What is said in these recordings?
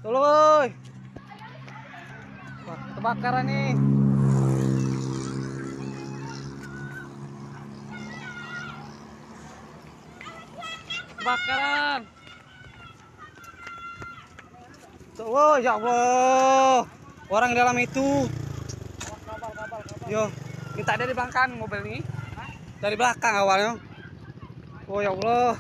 Tolong. Wah, kebakaran nih. Kebakaran. Oh, ya Allah. Orang di dalam itu. Yo, minta dari belakang mobil ini. Dari belakang awalnya. Oh, ya Allah.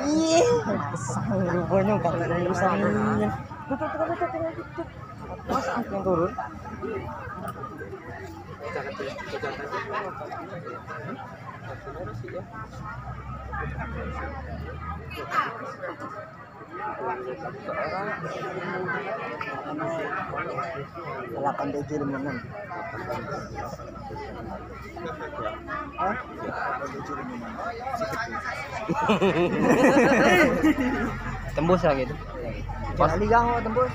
Iya, kesang banyak kan urusannya. Tutup. Mas yang turun. Delapan tujuh lima. Tembus lah gitu. Pas ligang tembus.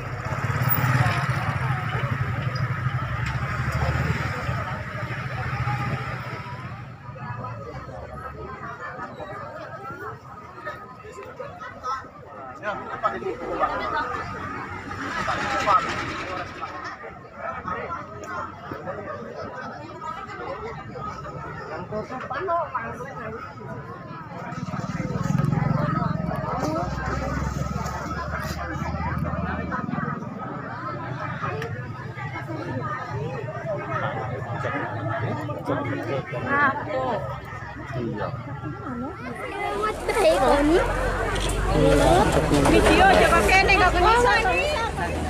Video aja pakai nih nggak bisa.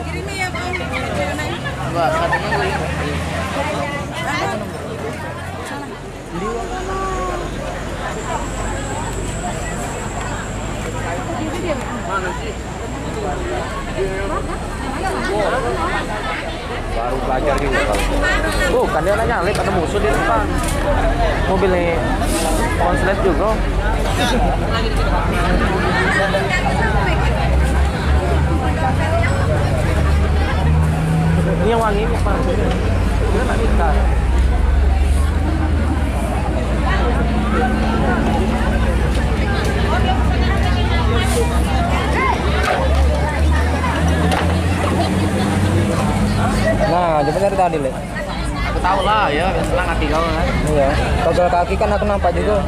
Ini ya bang. Wah, katanya gue. Mana sih? Baru belajar juga kalau. Bukan dia nanya nyalip ada musuh di depan. Mobilnya konslet juga. Ini yang wangi apa? Ini tak bisa. Nah, coba cari tadi, Le. Aku tahu lah ya, senang hati kau kan. Iya. Pegel kaki kan aku nampak juga.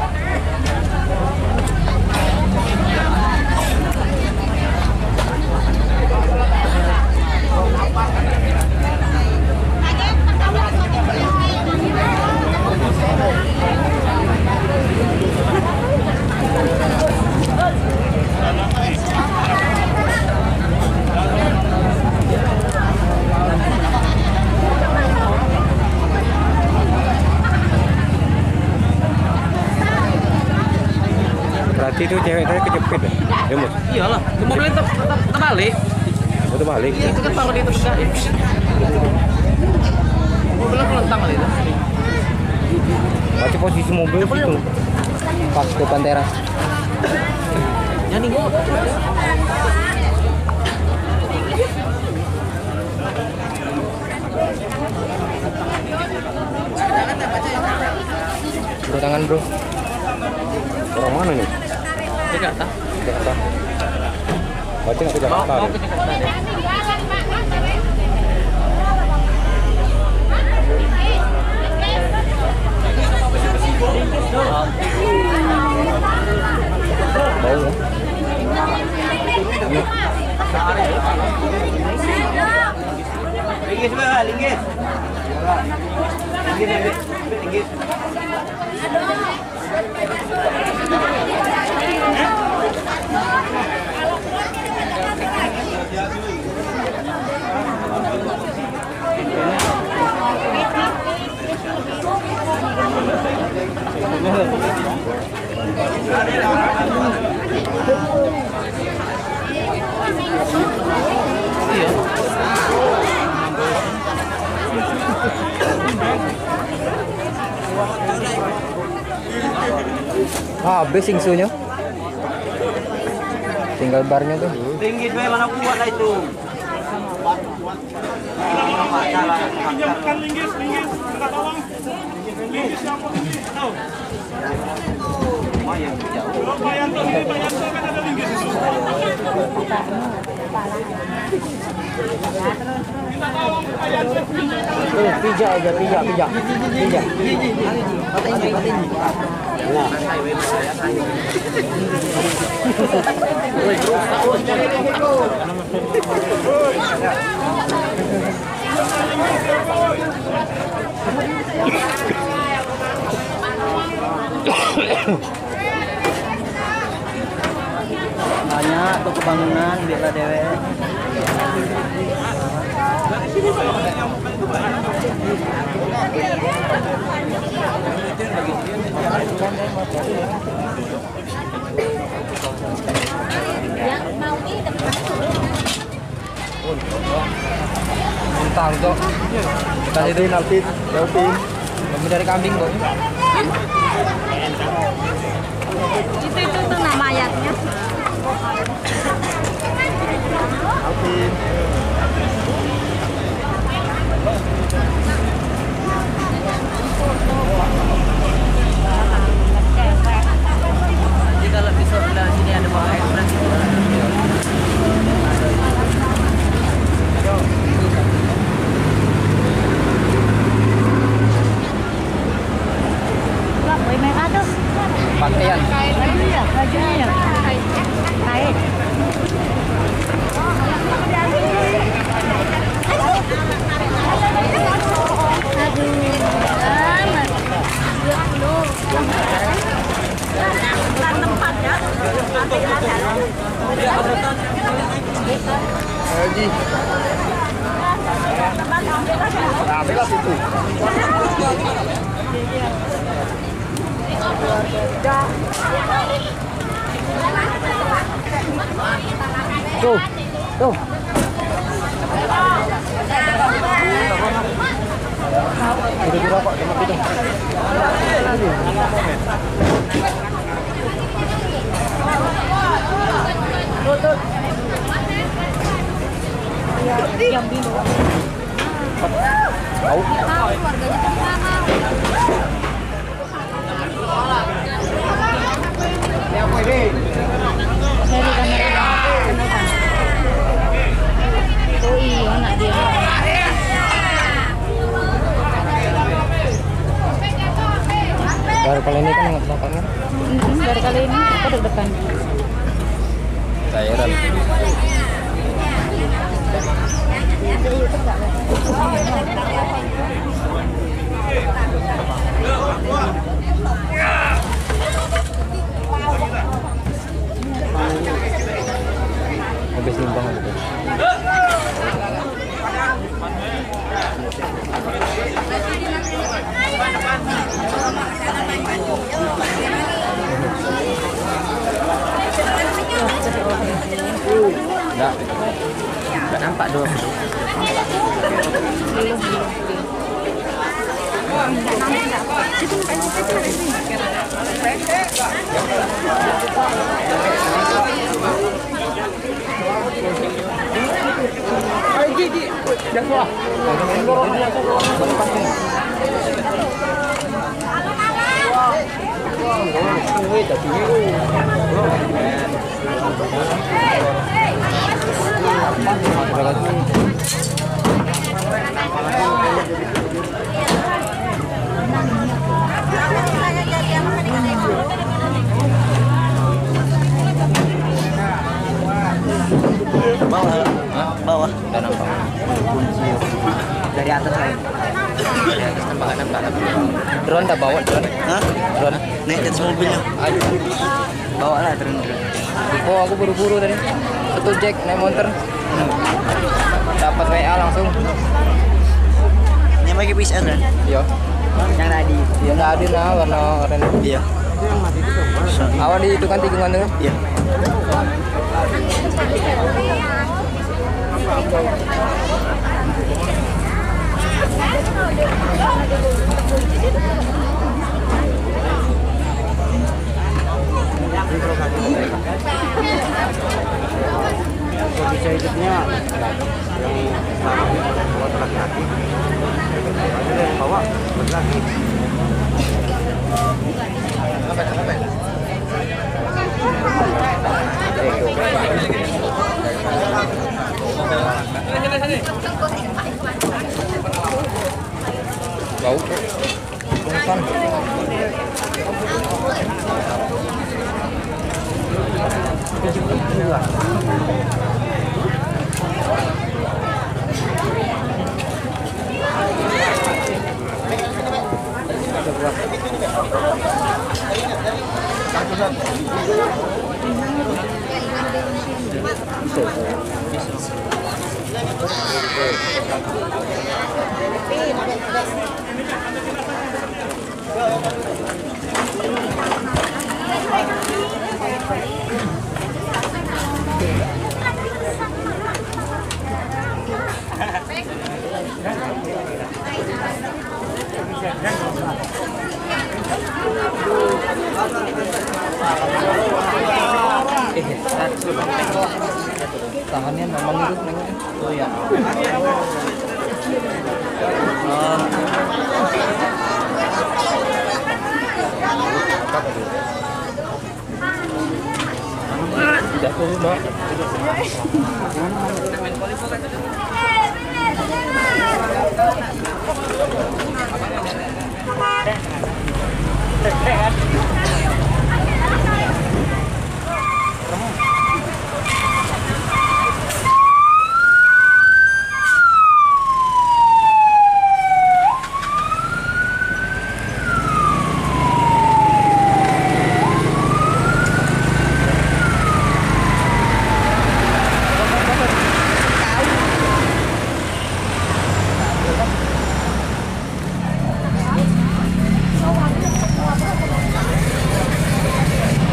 Berarti itu cewek tadi kejepit ya? Ya, Mus? Iyalah, mobilnya terbalik. Oh, terbalik? Iya, itu kan bangun itu tegak. Mobilnya kelentang kali itu. Berarti posisi mobil itu pas ke Pantera. Ya nih, gua. Bro, tangan bro. Orang mana nih? Jakarta. Jakarta. Berarti nggak ke Jakarta. Mau ke Jakarta deh. Bau ya? Linggis bah, linggis. Linggis. Iya. Habis singsunya. Tinggal barnya tuh. Tinggi dua mana kuat lah itu. Pijak aja, pijak. Banyak tuh kebangunan biarlah dewe. Bintang tuh. Kita itu Alvin. Lebih dari kambing boy. Itu tuh nama ayatnya. Alvin. Jadi kalau di sebelah sini ada bawah air berarti Pakaian. Bajunya, bajunya. Naik. Haji. Nah, belas itu. Tuh. Udah dirokok sama kita. Yang biru. Tahu? Keluarganya sama. Dari kamera. Oh iya, nak dia. Baru kali ini kan nggak belakangnya. Dari kali ini kita deg-degan. Cairan. Habis limbang gitu. Enggak nampak dulu. bawah. Udah nampak. Dari atas lain. Dari atas nampak nampak. Drone tak bawa drone? Hah? Drone? Naik di atas mobilnya. Ayo. Bawa lah drone. Oh, aku buru-buru tadi. Satu jack naik motor. Dapat WA langsung. Ini pakai PCR kan? Iya. Yang tadi. Iya, nggak ada nah warna oranye. Iya. Awal di itu kan tikungan tuh. Iya. hijabnya yang buat laki-laki. Ada yang bawa laki-laki. Bau. Bukan. Tangannya memang itu nengoknya. Oh ya. Jatuh, Mbak.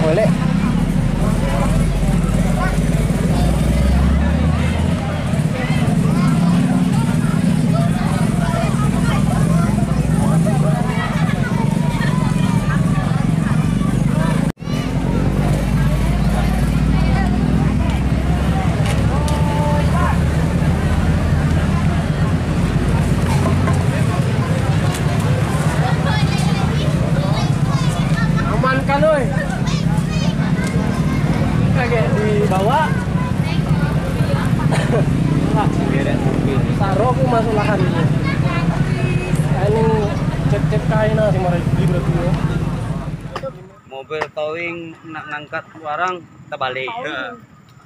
Boleh. Amankan, oi. Lagi dibawa. Taruh aku masuk lahan ini. Ini cek kain sih mau beli berarti ya. Mobil towing nak ngangkat barang kita balik.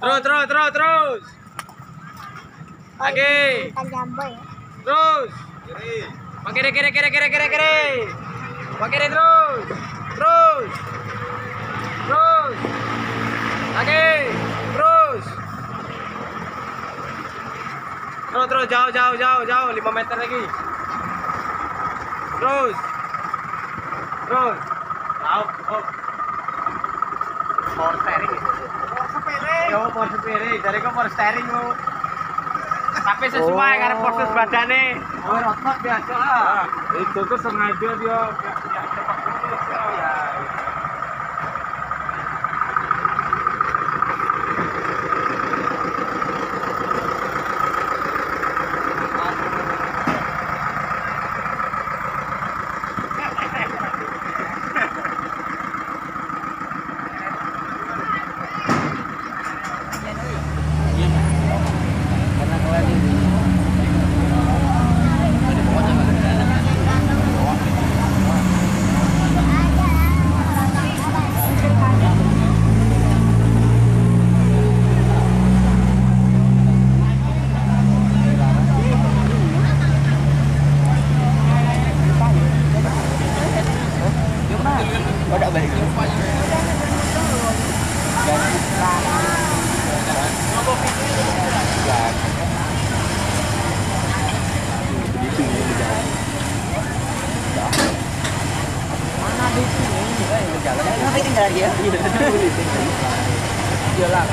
Terus. Lagi. Terus. Pakai kiri. Pakai terus. Lagi. Terus, jauh, 5 meter lagi. Terus. Jauh. Power steering. Power steering. Jadi kok power steering lu. Tapi sesuai karena posisi badannya. Oh, otot biasa lah. Itu tuh sengaja dia cepat lurus ya. Iyalah,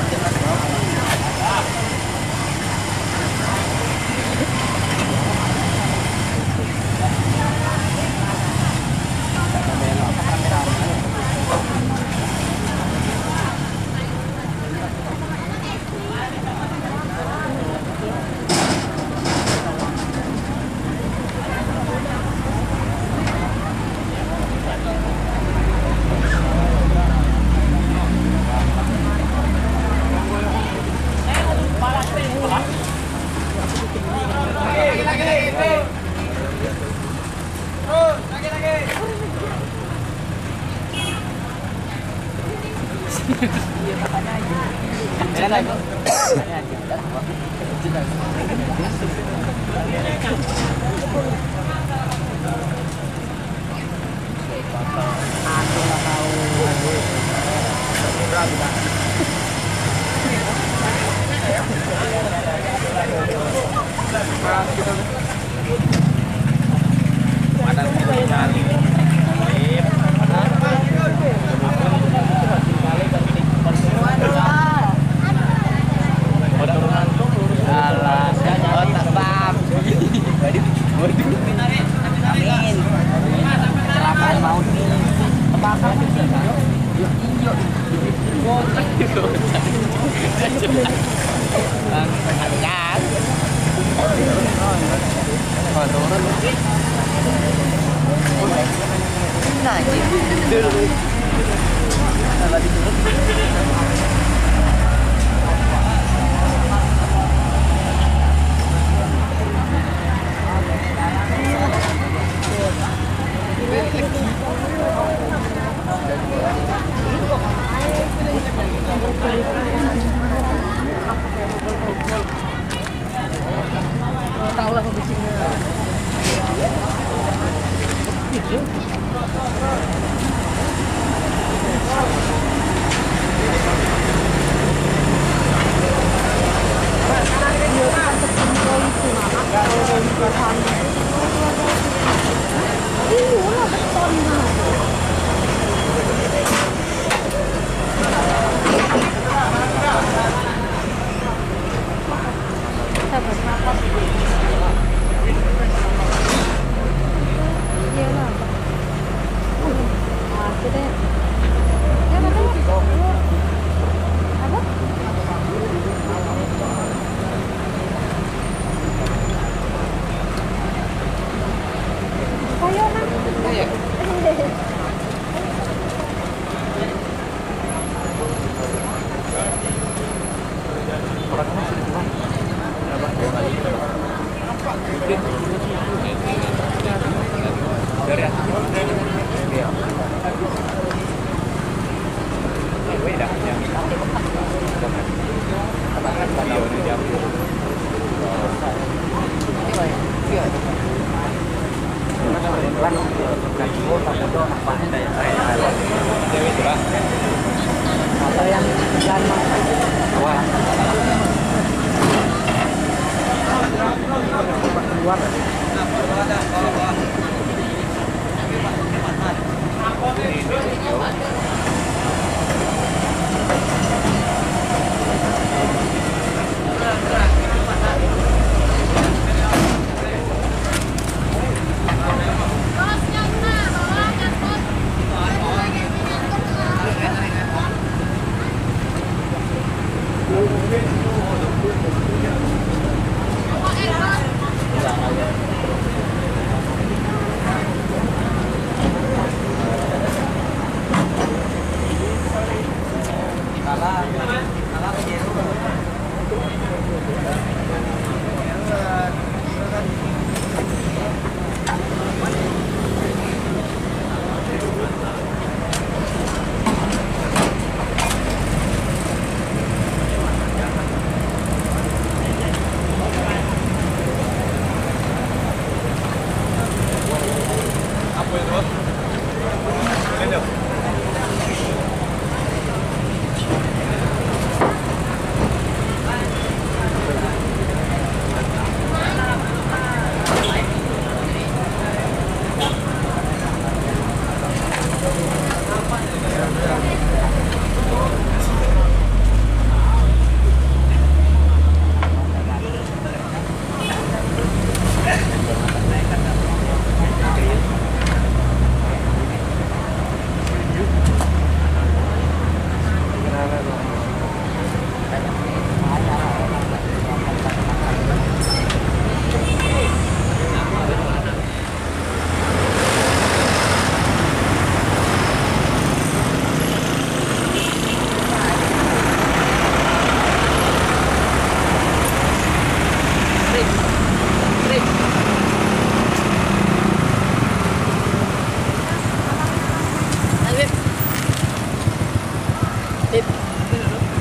Tahu lah pembicingnya.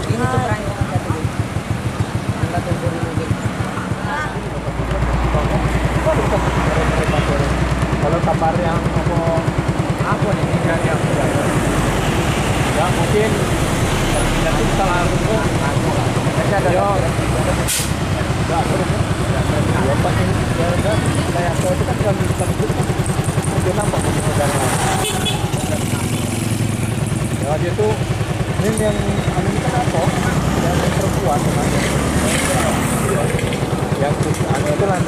Ini tuh perang yang jatuh. Angkat turun. kabar yang apa nih dari yang ya mungkin kita tuh salah aku mereka ada ya kayak itu kan kan bisa dia nampak ya dia tuh ini yang ini kan apa yang perempuan yang terus itu lantai